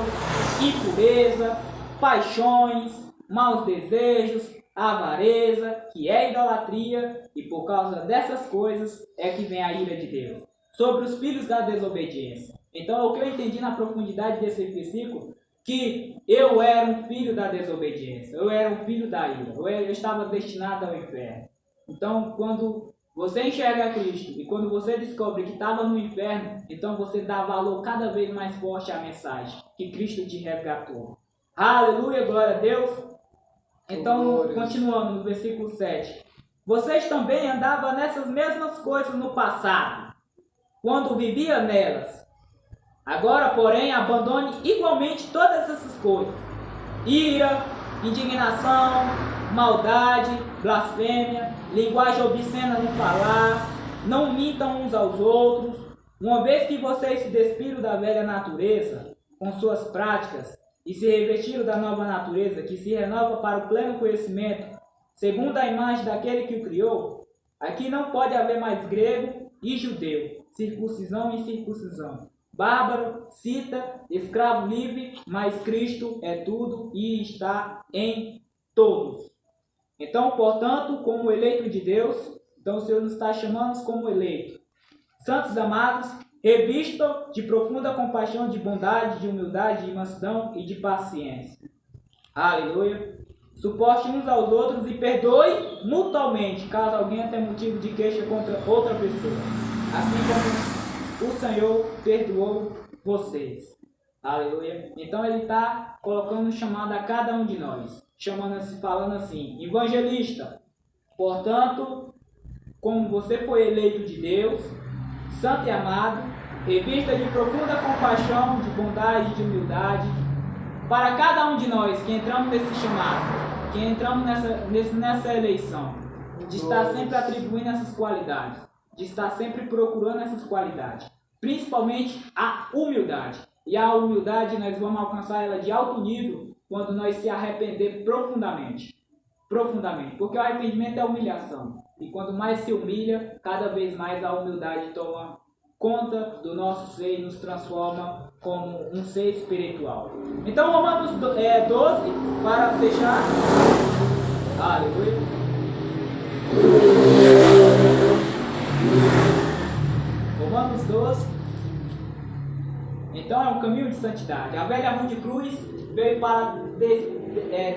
impureza, paixões, maus desejos, avareza, que é idolatria, e por causa dessas coisas é que vem a ira de Deus sobre os filhos da desobediência. Então, o que eu entendi na profundidade desse versículo, que eu era um filho da desobediência, eu era um filho da ira, eu estava destinado ao inferno. Então, quando você enxerga Cristo e quando você descobre que estava no inferno, então você dá valor cada vez mais forte à mensagem que Cristo te resgatou. Aleluia, glória a Deus. Então, Glórias. continuando no versículo 7. Vocês também andavam nessas mesmas coisas no passado, quando vivia nelas. Agora, porém, abandone igualmente todas essas coisas: ira, indignação, maldade, blasfêmia, linguagem obscena no falar, não mintam uns aos outros, uma vez que vocês se despiram da velha natureza com suas práticas e se revestiram da nova natureza, que se renova para o pleno conhecimento, segundo a imagem daquele que o criou. Aqui não pode haver mais grego e judeu, circuncisão e incircuncisão, bárbaro, cita, escravo livre, mas Cristo é tudo e está em todos. Então, portanto, como eleito de Deus, então o Senhor nos está chamando como eleito. Santos amados, revistam de profunda compaixão, de bondade, de humildade, de mansidão e de paciência. Aleluia. Suporte uns aos outros e perdoe mutuamente, caso alguém tenha motivo de queixa contra outra pessoa, assim como o Senhor perdoou vocês. Aleluia. Então ele está colocando um chamado a cada um de nós, falando assim: evangelista, portanto, como você foi eleito de Deus, santo e amado, revista de profunda compaixão, de bondade e de humildade, para cada um de nós que entramos nesse chamado, que entramos nessa eleição, de estar sempre atribuindo essas qualidades, de estar sempre procurando essas qualidades, principalmente a humildade. E a humildade nós vamos alcançar ela de alto nível quando nós se arrepender profundamente. Profundamente, porque o arrependimento é humilhação. E quanto mais se humilha, cada vez mais a humildade toma conta do nosso ser e nos transforma como um ser espiritual. Então, Romanos 12, para fechar. Aleluia. Romanos 12. Então, é um caminho de santidade. A velha rude cruz veio para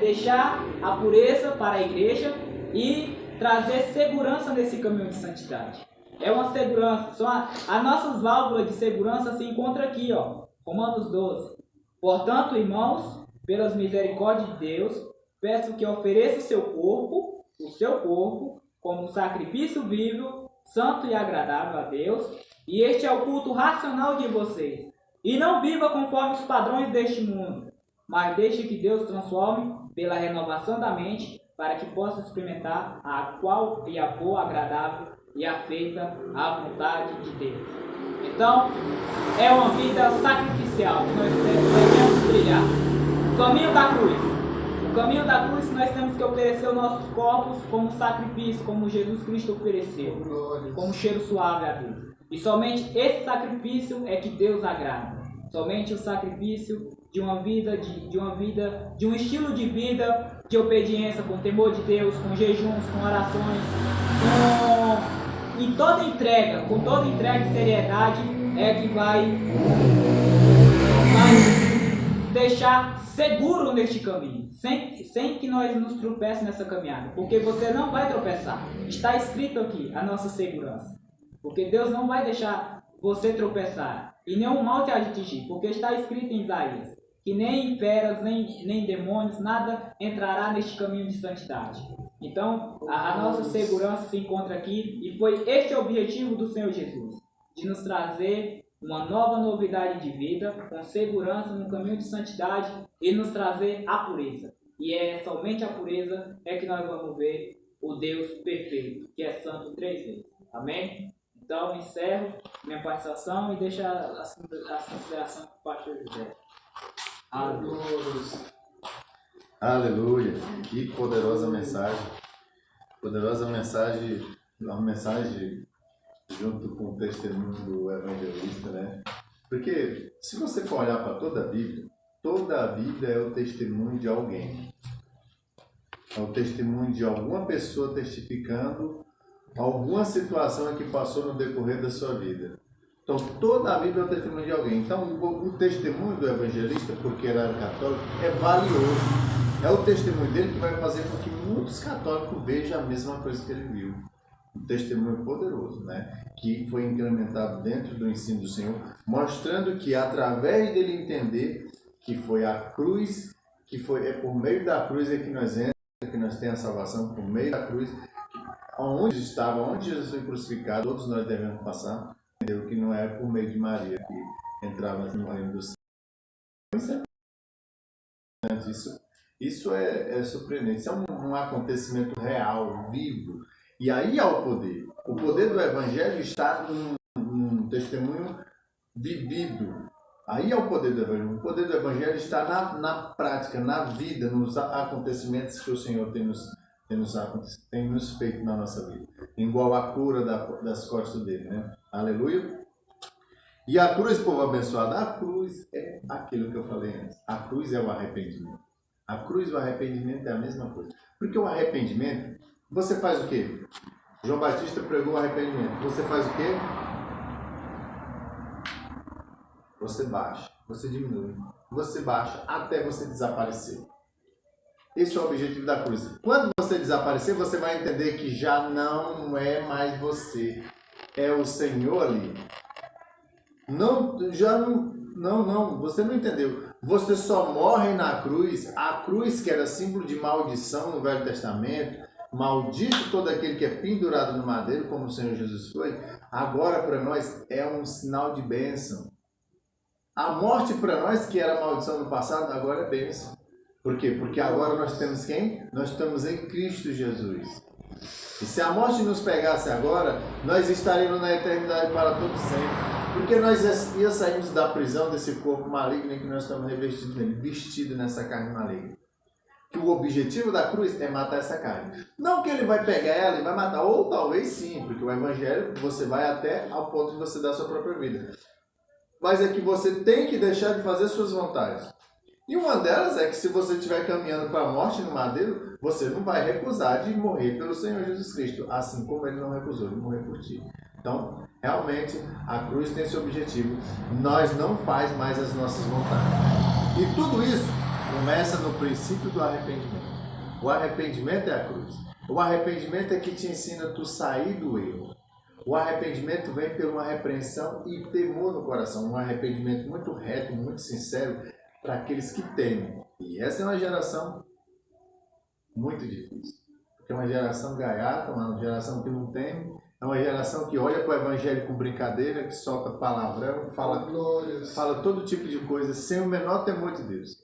deixar a pureza para a igreja e trazer segurança nesse caminho de santidade. É uma segurança. As nossas válvulas de segurança se encontram aqui, ó. Romanos 12. Portanto, irmãos, pelas misericórdias de Deus, peço que ofereça o seu corpo, como sacrifício vivo, santo e agradável a Deus, e este é o culto racional de vocês. E não viva conforme os padrões deste mundo, mas deixe que Deus transforme pela renovação da mente, para que possa experimentar a qual e a boa, agradável e a feita a vontade de Deus. Então, é uma vida sacrificial que nós devemos trilhar. O caminho da cruz. O caminho da cruz, nós temos que oferecer os nossos corpos como sacrifício, como Jesus Cristo ofereceu, como cheiro suave a Deus. E somente esse sacrifício é que Deus agrada. Somente o sacrifício de uma vida, de um estilo de vida de obediência, com temor de Deus, com jejuns, com orações, com toda entrega e seriedade, é que vai deixar seguro neste caminho, sem que nós nos tropecemos nessa caminhada, porque você não vai tropeçar. Está escrito aqui a nossa segurança, porque Deus não vai deixar você tropeçar e nenhum mal te atingir, porque está escrito em Isaías que nem feras, nem demônios, nada entrará neste caminho de santidade. Então, a nossa segurança se encontra aqui, e foi este o objetivo do Senhor Jesus, de nos trazer uma nova novidade de vida, com segurança no caminho de santidade, e nos trazer a pureza. E é somente a pureza é que nós vamos ver o Deus perfeito, que é santo 3 vezes. Amém? Então, encerro minha participação e deixo a consideração para o pastor José. Aleluia. Aleluia. Que poderosa mensagem. Poderosa mensagem, uma mensagem junto com o testemunho do evangelista, né? Porque se você for olhar para toda a Bíblia é o testemunho de alguém. É o testemunho de alguma pessoa testificando alguma situação que passou no decorrer da sua vida. Então, toda a Bíblia é o testemunho de alguém. Então, o testemunho do evangelista, porque ele era católico, é valioso. É o testemunho dele que vai fazer com que muitos católicos vejam a mesma coisa que ele viu. Um testemunho poderoso, né? Que foi incrementado dentro do ensino do Senhor, mostrando que, através dele entender que foi a cruz que é por meio da cruz é que nós entramos, que nós temos a salvação, por meio da cruz, onde Jesus foi crucificado, todos nós devemos passar, entendeu? Que não é por meio de Maria que entrava no reino do céu. Isso é surpreendente, isso é um acontecimento real, vivo. E aí há o poder. O poder do Evangelho está num testemunho vivido. Aí é o poder do Evangelho. O poder do Evangelho está na prática, na vida, nos acontecimentos que o Senhor tem nos feito na nossa vida. Igual a cura das costas dele, né? Aleluia. E a cruz, povo abençoado, a cruz é aquilo que eu falei antes. A cruz é o arrependimento. A cruz e o arrependimento é a mesma coisa. Porque o arrependimento, você faz o quê? João Batista pregou o arrependimento. Você faz o quê? Você baixa, você diminui, você baixa até você desaparecer. Esse é o objetivo da cruz. Quando você desaparecer, você vai entender que já não é mais você. É o Senhor ali. Não, você não entendeu. Você só morre na cruz. A cruz, que era símbolo de maldição no Velho Testamento, maldito todo aquele que é pendurado no madeiro, como o Senhor Jesus foi, agora para nós é um sinal de bênção. A morte para nós, que era maldição no passado, agora é bênção. Por quê? Porque agora nós temos quem? Nós estamos em Cristo Jesus. E se a morte nos pegasse agora, nós estaríamos na eternidade para todo sempre. Porque nós ia sairmos da prisão desse corpo maligno em que nós estamos revestidos nele, vestidos nessa carne maligna. Que o objetivo da cruz é matar essa carne. Não que ele vai pegar ela e vai matar, ou talvez sim, porque o Evangelho você vai até ao ponto de você dar a sua própria vida. Mas é que você tem que deixar de fazer suas vontades. E uma delas é que se você estiver caminhando para a morte no madeiro, você não vai recusar de morrer pelo Senhor Jesus Cristo, assim como ele não recusou de morrer por ti. Então, realmente, a cruz tem esse objetivo. Nós não faz mais as nossas vontades. E tudo isso começa no princípio do arrependimento. O arrependimento é a cruz. O arrependimento é que te ensina a tu sair do erro. O arrependimento vem por uma repreensão e temor no coração. Um arrependimento muito reto, muito sincero para aqueles que temem. E essa é uma geração muito difícil. Porque é uma geração gaiata, uma geração que não teme. É uma geração que olha para o Evangelho com brincadeira, que solta palavrão, fala todo tipo de coisa sem o menor temor de Deus.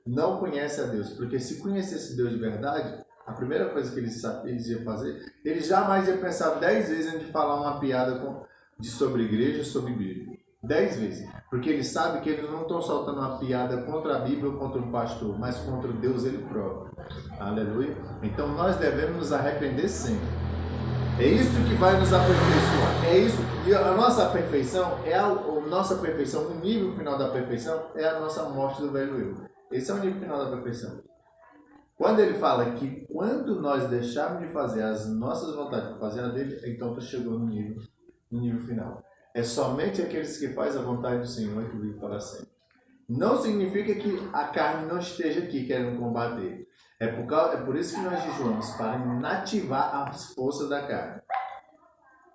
Não conhece a Deus. Porque se conhecesse Deus de verdade, a primeira coisa que eles iam fazer, eles jamais iam pensar 10 vezes antes de falar uma piada sobre igreja, sobre Bíblia. 10 vezes. Porque eles sabem que eles não estão soltando uma piada contra a Bíblia ou contra um pastor, mas contra Deus ele próprio. Aleluia. Então nós devemos nos arrepender sempre. É isso que vai nos aperfeiçoar. É isso. E a nossa perfeição, o nível final da perfeição é a nossa morte do velho eu. Esse é o nível final da perfeição. Quando ele fala que quando nós deixarmos de fazer as nossas vontades para fazer a dele, então tu chegou no nível final. É somente aqueles que fazem a vontade do Senhor que vivem para sempre. Não significa que a carne não esteja aqui querendo combater. É por isso que nós jejuamos, para inativar as forças da carne.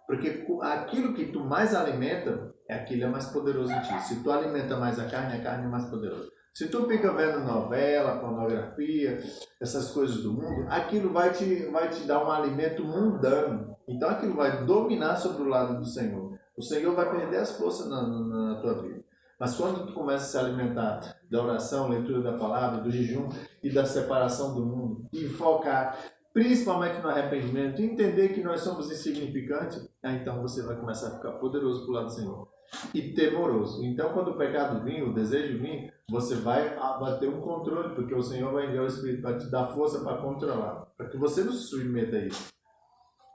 Porque aquilo que tu mais alimenta, aquilo é mais poderoso em ti. Se tu alimenta mais a carne é mais poderosa. Se tu fica vendo novela, pornografia, essas coisas do mundo, aquilo vai te dar um alimento mundano. Então aquilo vai dominar sobre o lado do Senhor. O Senhor vai perder as forças na tua vida. Mas quando tu começa a se alimentar da oração, leitura da palavra, do jejum e da separação do mundo, e focar principalmente no arrependimento, e entender que nós somos insignificantes, então você vai começar a ficar poderoso para o lado do Senhor. E temoroso. Então quando o pecado vir, o desejo vir, você vai ter um controle, porque o Senhor vai enviar o Espírito para te dar força para controlar, para que você não se submeta a isso.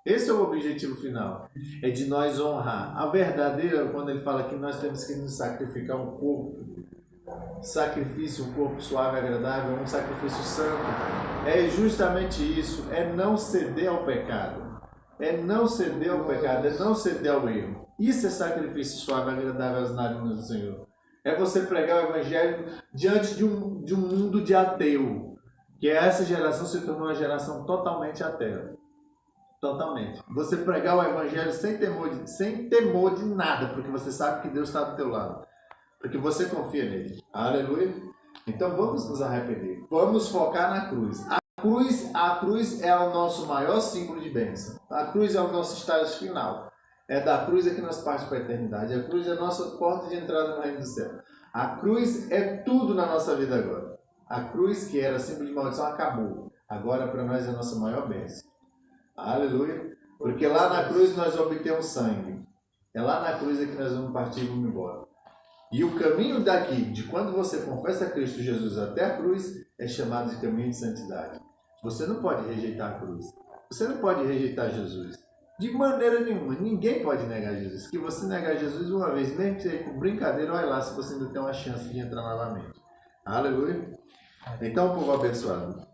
Esse é o objetivo final, é de nós honrar. A verdadeira, quando ele fala que nós temos que nos sacrificar um corpo, sacrifício, um corpo suave e agradável, um sacrifício santo, é justamente isso, é não ceder ao pecado. É não ceder ao pecado, é não ceder ao erro. Isso é sacrifício suave e agradável às narinas do Senhor. É você pregar o Evangelho diante de um mundo de ateu, que essa geração se tornou uma geração totalmente ateia. Totalmente. Você pregar o Evangelho sem temor de nada, porque você sabe que Deus está do teu lado. Porque você confia nele. Aleluia. Então vamos nos arrepender. Vamos focar na cruz. A cruz é o nosso maior símbolo de bênção. A cruz é o nosso estágio final. É da cruz que nós partimos para a eternidade. A cruz é a nossa porta de entrada no reino do céu. A cruz é tudo na nossa vida agora. A cruz, que era símbolo de maldição, acabou. Agora para nós é a nossa maior bênção. Aleluia. Porque lá na cruz nós obtemos sangue. É lá na cruz que nós vamos partir e vamos embora. E o caminho daqui, de quando você confessa a Cristo Jesus até a cruz, é chamado de caminho de santidade. Você não pode rejeitar a cruz. Você não pode rejeitar Jesus. De maneira nenhuma. Ninguém pode negar Jesus. Se você negar Jesus uma vez, mesmo que seja por brincadeira, olha lá se você ainda tem uma chance de entrar novamente. Aleluia. Então, povo abençoado,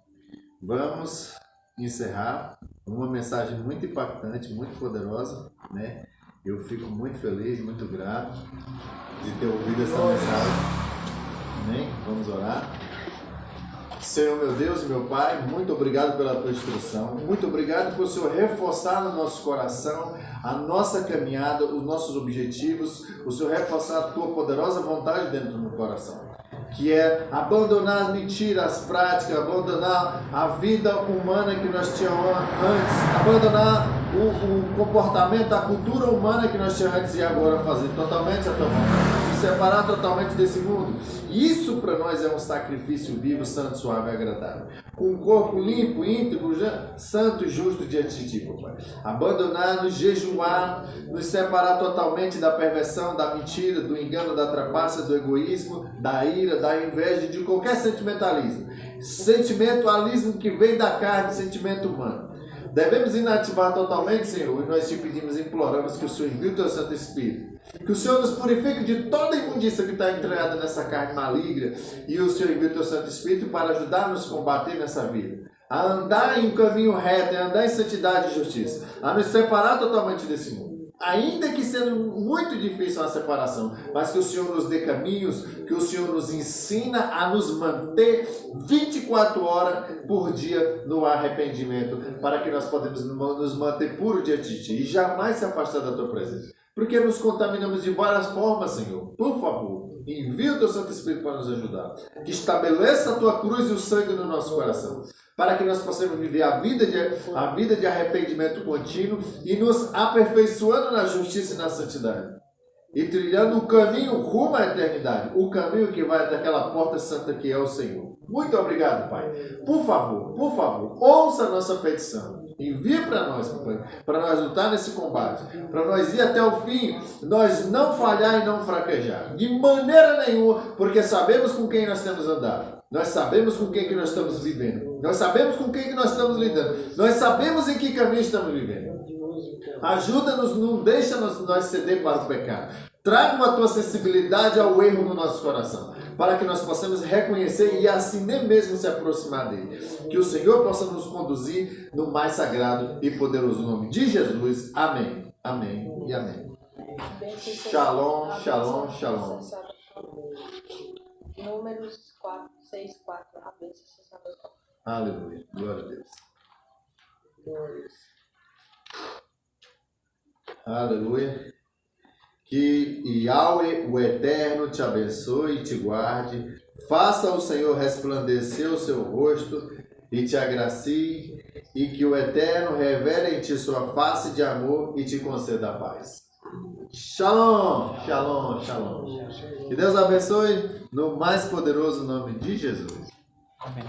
vamos encerrar uma mensagem muito impactante, muito poderosa, né? Eu fico muito feliz, muito grato de ter ouvido essa mensagem. Amém? Vamos orar. Senhor, meu Deus e meu Pai, muito obrigado pela tua instrução. Muito obrigado por o Senhor reforçar no nosso coração a nossa caminhada, os nossos objetivos, o Senhor reforçar a tua poderosa vontade dentro do coração. Que é abandonar as mentiras, as práticas, abandonar a vida humana que nós tínhamos antes, abandonar o comportamento, a cultura humana que nós tínhamos antes e agora fazer totalmente a tua vontade, separar totalmente desse mundo. Isso para nós é um sacrifício vivo, santo, suave e agradável. Com um corpo limpo, íntegro, santo e justo diante de ti, papai. Abandonar, nos jejuar, nos separar totalmente da perversão, da mentira, do engano, da trapaça, do egoísmo, da ira, da inveja, de qualquer sentimentalismo. Sentimentalismo que vem da carne, sentimento humano. Devemos inativar totalmente, Senhor, e nós te pedimos, imploramos que o Senhor envie o teu Santo Espírito. Que o Senhor nos purifique de toda a imundícia que está entranhada nessa carne maligna. E o Senhor envie o teu Santo Espírito para ajudar nos a combater nessa vida. A andar em um caminho reto, a andar em santidade e justiça. A nos separar totalmente desse mundo. Ainda que sendo muito difícil a separação, mas que o Senhor nos dê caminhos, que o Senhor nos ensina a nos manter 24 horas por dia no arrependimento, para que nós possamos nos manter puros diante de Ti e jamais se afastar da Tua presença. Porque nos contaminamos de várias formas, Senhor. Por favor, envia o Teu Santo Espírito para nos ajudar. Que estabeleça a Tua cruz e o sangue no nosso coração, para que nós possamos viver a vida de arrependimento contínuo e nos aperfeiçoando na justiça e na santidade. E trilhando o caminho rumo à eternidade, o caminho que vai até aquela porta santa que é o Senhor. Muito obrigado, Pai. Por favor, ouça a nossa petição. Envia para nós, papai, para nós lutar nesse combate, para nós ir até o fim, nós não falhar e não fraquejar, de maneira nenhuma, porque sabemos com quem nós temos andado, nós sabemos com quem que nós estamos vivendo, nós sabemos com quem que nós estamos lidando, nós sabemos em que caminho estamos vivendo. Ajuda-nos, não deixa nós ceder para o pecado. Traga uma tua sensibilidade ao erro no nosso coração, para que nós possamos reconhecer e assim nem mesmo se aproximar dele. Que o Senhor possa nos conduzir no mais sagrado e poderoso nome de Jesus. Amém, amém e amém. Shalom, shalom, shalom. Números 4, 6, 4. A bênção seja. Aleluia, glória a Deus. Aleluia. Que Yahweh, o Eterno, te abençoe e te guarde. Faça o Senhor resplandecer o seu rosto e te agracie. E que o Eterno revele em ti sua face de amor e te conceda a paz. Shalom, shalom, shalom. Que Deus abençoe no mais poderoso nome de Jesus. Amém.